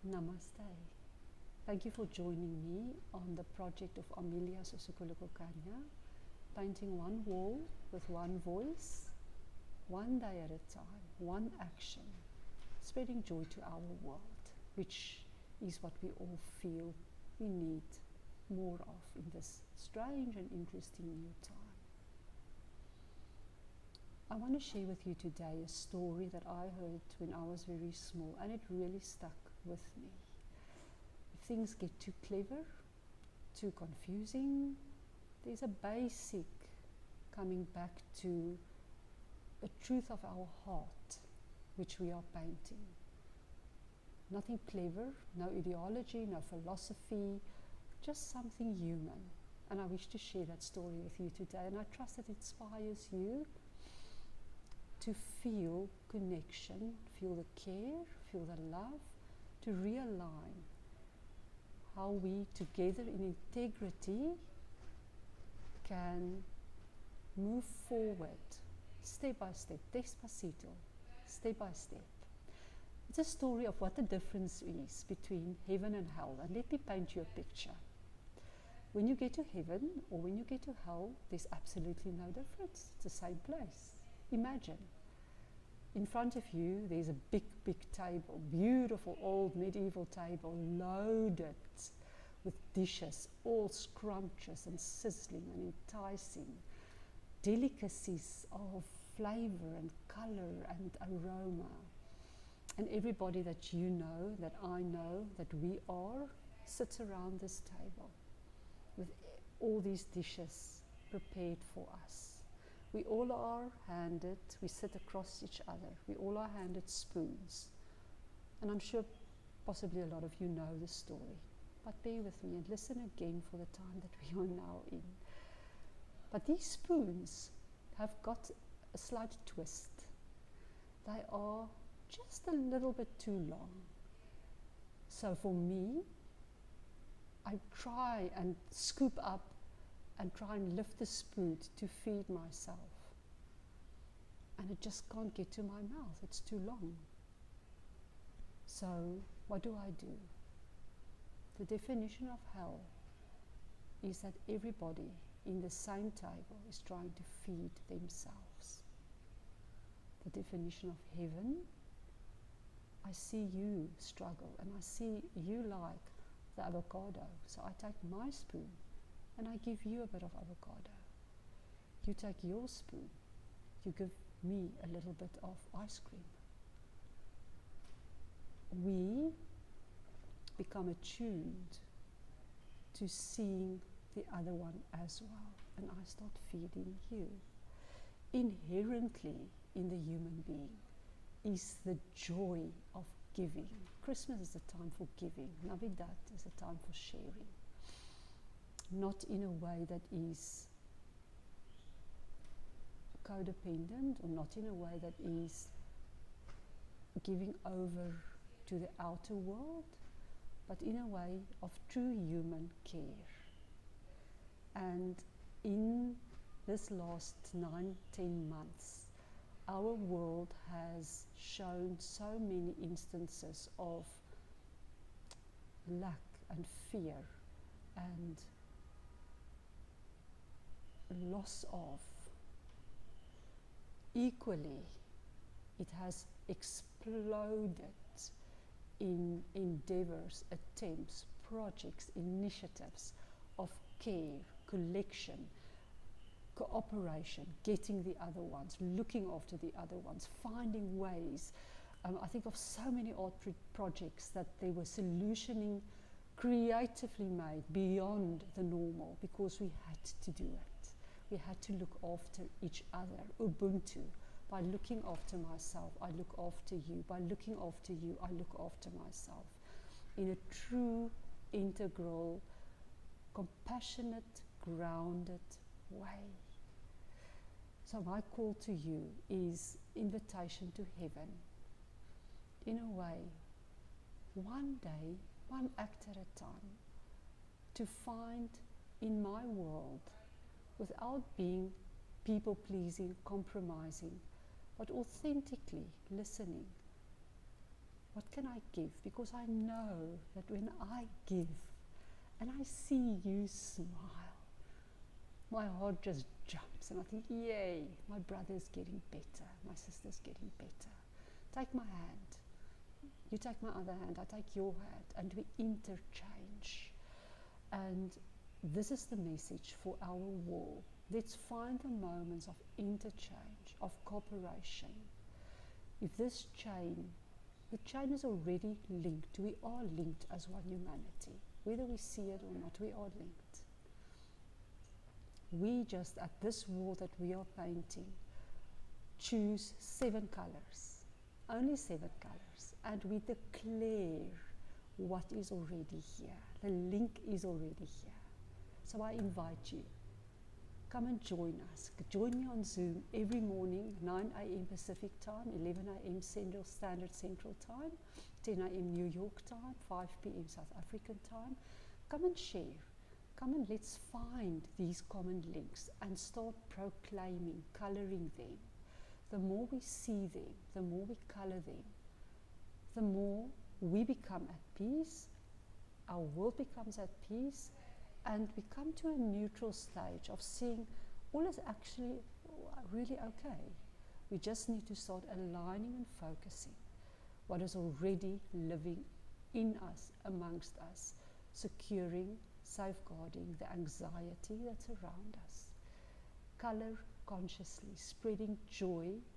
Namaste. Thank you for joining me on the project of Amelia Sosikolokokanya, painting one wall with one voice, one day at a time, one action, spreading joy to our world, which is what we all feel we need more of in this strange and interesting new time. I want to share with you today a story that I heard when I was very small, and it really stuck with me. If things get too clever, too confusing, there's a basic coming back to a truth of our heart, which we are painting. Nothing clever, no ideology, no philosophy, just something human. And I wish to share that story with you today, and I trust that it inspires you to feel connection, feel the care, feel the love, to realign how we together in integrity can move forward step by step, despacito, step by step. It's a story of what the difference is between heaven and hell, and let me paint you a picture. When you get to heaven or when you get to hell, there's absolutely no difference. It's the same place. Imagine, in front of you there's a big table, beautiful old medieval table, loaded with dishes, all scrumptious and sizzling and enticing, delicacies of flavor and color and aroma. And everybody that you know, that I know, that we are, sits around this table with all these dishes prepared for us. We all are handed, we sit across each other, we all are handed spoons. And I'm sure possibly a lot of you know the story, but bear with me and listen again for the time that we are now in. But these spoons have got a slight twist. They are just a little bit too long. So for me, I try and scoop up and try and lift the spoon to feed myself. And it just can't get to my mouth, it's too long. So what do? The definition of hell is that everybody in the same table is trying to feed themselves. The definition of heaven, I see you struggle and I see you like the avocado. So I take my spoon and I give you a bit of avocado. You take your spoon, you give me a little bit of ice cream. We become attuned to seeing the other one as well, and I start feeding you. Inherently in the human being is the joy of giving. Christmas is a time for giving. Navidad is a time for sharing. Not in a way that is codependent, or not in a way that is giving over to the outer world, but in a way of true human care. And in this last 9-10 months, our world has shown so many instances of lack and fear and loss of. Equally, it has exploded in endeavors, attempts, projects, initiatives of care, collection, cooperation, getting the other ones, looking after the other ones, finding ways. I think of so many art projects that they were solutioning, creatively made beyond the normal, because we had to do it. We had to look after each other. Ubuntu. By looking after myself, I look after you. By looking after you, I look after myself. In a true, integral, compassionate, grounded way. So my call to you is invitation to heaven. In a way, one day, one act at a time, to find in my world, without being people-pleasing, compromising, but authentically listening, What can I give? Because I know that when I give and I see you smile, my heart just jumps and I think, yay, my brother's getting better, my sister's getting better. Take my hand, you take my other hand, I take your hand, and we interchange. And this is the message for our war. Let's find the moments of interchange, of cooperation. If this chain, the chain is already linked, we are linked as one humanity. Whether we see it or not, we are linked. We just, at this wall that we are painting, choose 7 colors, only 7 colors, and we declare what is already here. The link is already here. So I invite you, come and join us. Join me on Zoom every morning, 9 a.m. Pacific time, 11 a.m. Central Time, 10 a.m. New York time, 5 p.m. South African time. Come and share. Come and let's find these common links and start proclaiming, coloring them. The more we see them, the more we color them, the more we become at peace, our world becomes at peace, and we come to a neutral stage of seeing all is actually really okay. We just need to start aligning and focusing what is already living in us, amongst us, securing, safeguarding the anxiety that's around us. Color consciously, spreading joy